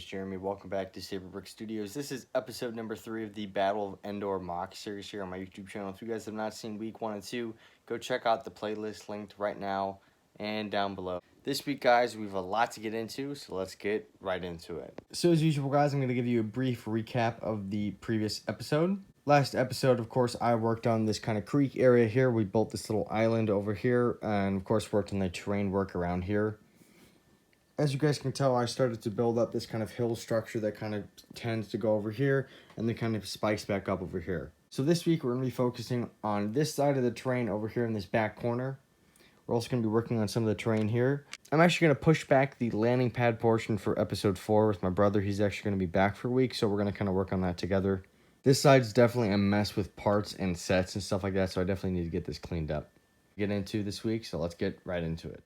is Jeremy. Welcome back to Saber Brick Studios. This is episode number 3 of the Battle of Endor mock series here on my YouTube channel. If you guys have not seen week 1 and 2, go check out the playlist linked right now and down below. This week, guys, we have a lot to get into, so let's get right into it. So as usual, guys, I'm going to give you a brief recap of the previous episode. Last episode, of course, I worked on this kind of creek area here. We built this little island over here, and of course worked on the terrain work around here. As you guys can tell, I started to build up this kind of hill structure that kind of tends to go over here and then kind of spikes back up over here. So this week we're going to be focusing on this side of the terrain over here in this back corner. We're also going to be working on some of the terrain here. I'm actually going to push back the landing pad portion for episode 4 with my brother. He's actually going to be back for a week, so we're going to kind of work on that together. This side's definitely a mess with parts and sets and stuff like that, so I definitely need to get this cleaned up. Get into this week, so let's get right into it.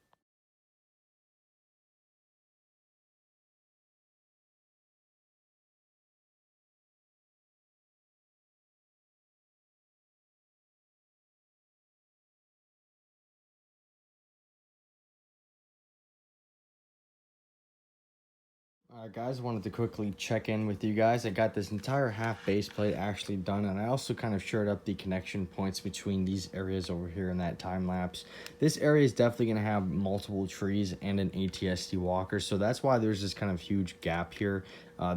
Alright guys, wanted to quickly check in with you guys. I got this entire half base plate actually done, and I also kind of shored up the connection points between these areas over here in that time lapse. This area is definitely going to have multiple trees and an ATST walker, so that's why there's this kind of huge gap here.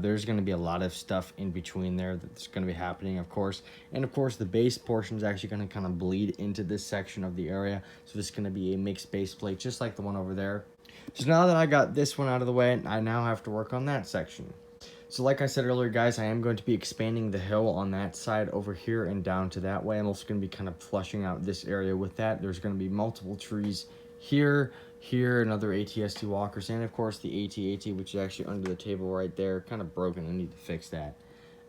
There's going to be a lot of stuff in between there that's going to be happening, of course. And of course, the base portion is actually going to kind of bleed into this section of the area, so this is going to be a mixed base plate just like the one over there. So now that I got this one out of the way, I now have to work on that section. So like I said earlier, guys, I am going to be expanding the hill on that side over here and down to that way. I'm also going to be kind of flushing out this area with that. There's going to be multiple trees here, another ATST walkers, and of course the AT-AT, which is actually under the table right there. Kind of broken. I need to fix that.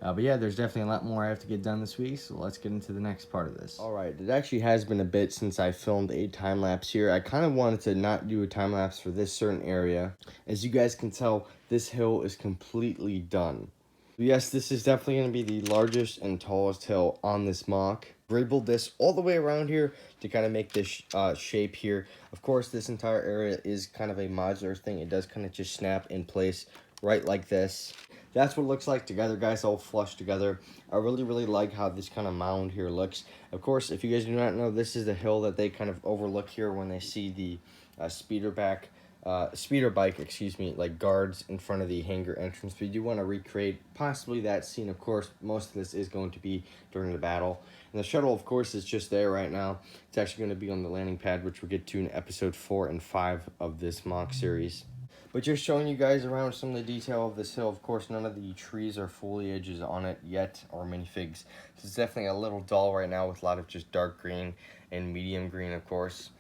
But yeah, there's definitely a lot more I have to get done this week, so let's get into the next part of this. Alright, it actually has been a bit since I filmed a time-lapse here. I kind of wanted to not do a time-lapse for this certain area. As you guys can tell, this hill is completely done. Yes, this is definitely going to be the largest and tallest hill on this mock. Dribbled this all the way around here to kind of make this shape here. Of course, this entire area is kind of a modular thing. It does kind of just snap in place right like this. That's what it looks like together, guys, all flushed together. I really like how this kind of mound here looks. Of course, if you guys do not know, this is the hill that they kind of overlook here when they see the speeder bike, like guards in front of the hangar entrance. We do want to recreate possibly that scene. Of course, most of this is going to be during the battle. And the shuttle, of course, is just there right now. It's actually going to be on the landing pad, which we'll get to in episode 4 and 5 of this mock series. But just showing you guys around some of the detail of this hill. Of course, none of the trees or foliage is on it yet, or minifigs. So it's definitely a little dull right now with a lot of just dark green and medium green, of course.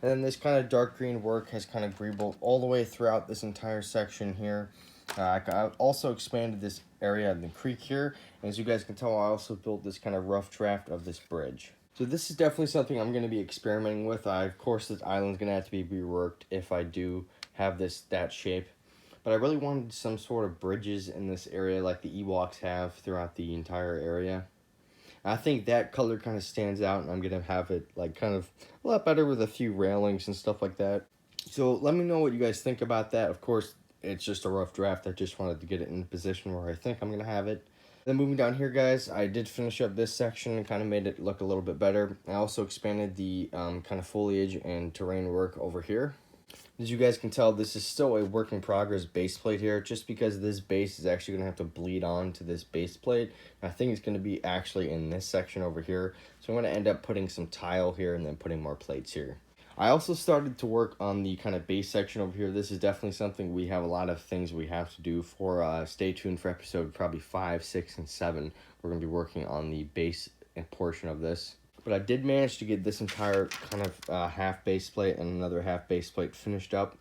And then this kind of dark green work has kind of greebled all the way throughout this entire section here. I also expanded this area in the creek here. And as you guys can tell, I also built this kind of rough draft of this bridge. So this is definitely something I'm going to be experimenting with. Of course, this island's going to have to be reworked if I do have that shape. But I really wanted some sort of bridges in this area like the Ewoks have throughout the entire area. I think that color kind of stands out, and I'm going to have it like kind of a lot better with a few railings and stuff like that. So let me know what you guys think about that. Of course, it's just a rough draft. I just wanted to get it in a position where I think I'm going to have it. Then moving down here, guys, I did finish up this section and kind of made it look a little bit better. I also expanded the kind of foliage and terrain work over here. As you guys can tell, this is still a work in progress base plate here, just because this base is actually going to have to bleed on to this base plate. I think it's going to be actually in this section over here. So I'm going to end up putting some tile here and then putting more plates here. I also started to work on the kind of base section over here. This is definitely something we have a lot of things we have to do for. Stay tuned for episode probably 5, 6, and 7. We're going to be working on the base portion of this. But I did manage to get this entire kind of half base plate and another half base plate finished up.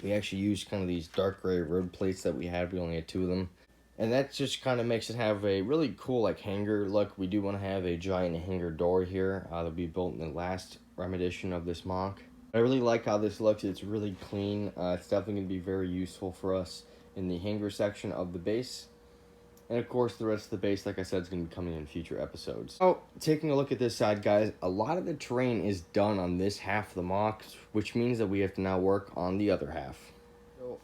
We actually used kind of these dark gray road plates that we had. We only had 2 of them. And that just kind of makes it have a really cool like hangar look. We do want to have a giant hangar door here that'll be built in the last rendition of this mock. I really like how this looks. It's really clean. It's definitely going to be very useful for us in the hangar section of the base. And of course, the rest of the base, like I said, is going to be coming in future episodes. Oh, taking a look at this side, guys, a lot of the terrain is done on this half of the mock, which means that we have to now work on the other half. So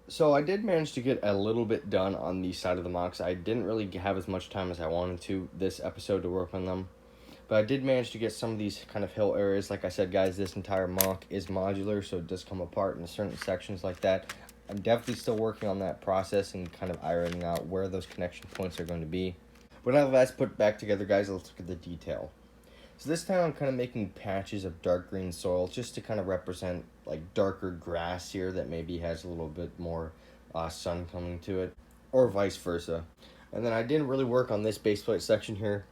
So I did manage to get a little bit done on the side of the mocks. I didn't really have as much time as I wanted to this episode to work on them. But I did manage to get some of these kind of hill areas. Like I said, guys, this entire mock is modular, so it does come apart in certain sections like that. I'm definitely still working on that process and kind of ironing out where those connection points are going to be. But now that's put back together, guys, let's look at the detail. So this time I'm kind of making patches of dark green soil just to kind of represent like darker grass here that maybe has a little bit more sun coming to it, or vice versa. And then I didn't really work on this base plate section here.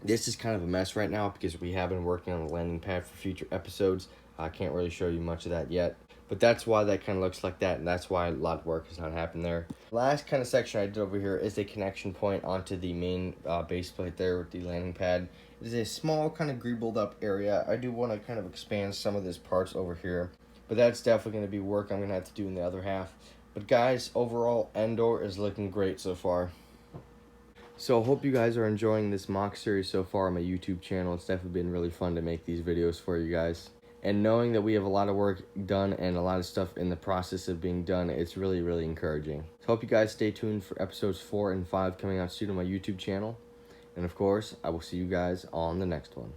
This is kind of a mess right now because we have been working on the landing pad for future episodes. I can't really show you much of that yet. But that's why that kind of looks like that, and that's why a lot of work has not happened there. Last kind of section I did over here is a connection point onto the main base plate there with the landing pad. It is a small kind of greebled up area. I do want to kind of expand some of this parts over here, but that's definitely going to be work I'm going to have to do in the other half. But guys, overall, Endor is looking great so far. So I hope you guys are enjoying this mock series so far on my YouTube channel. It's definitely been really fun to make these videos for you guys. And knowing that we have a lot of work done and a lot of stuff in the process of being done, it's really, really encouraging. So hope you guys stay tuned for episodes 4 and 5 coming out soon on my YouTube channel. And of course, I will see you guys on the next one.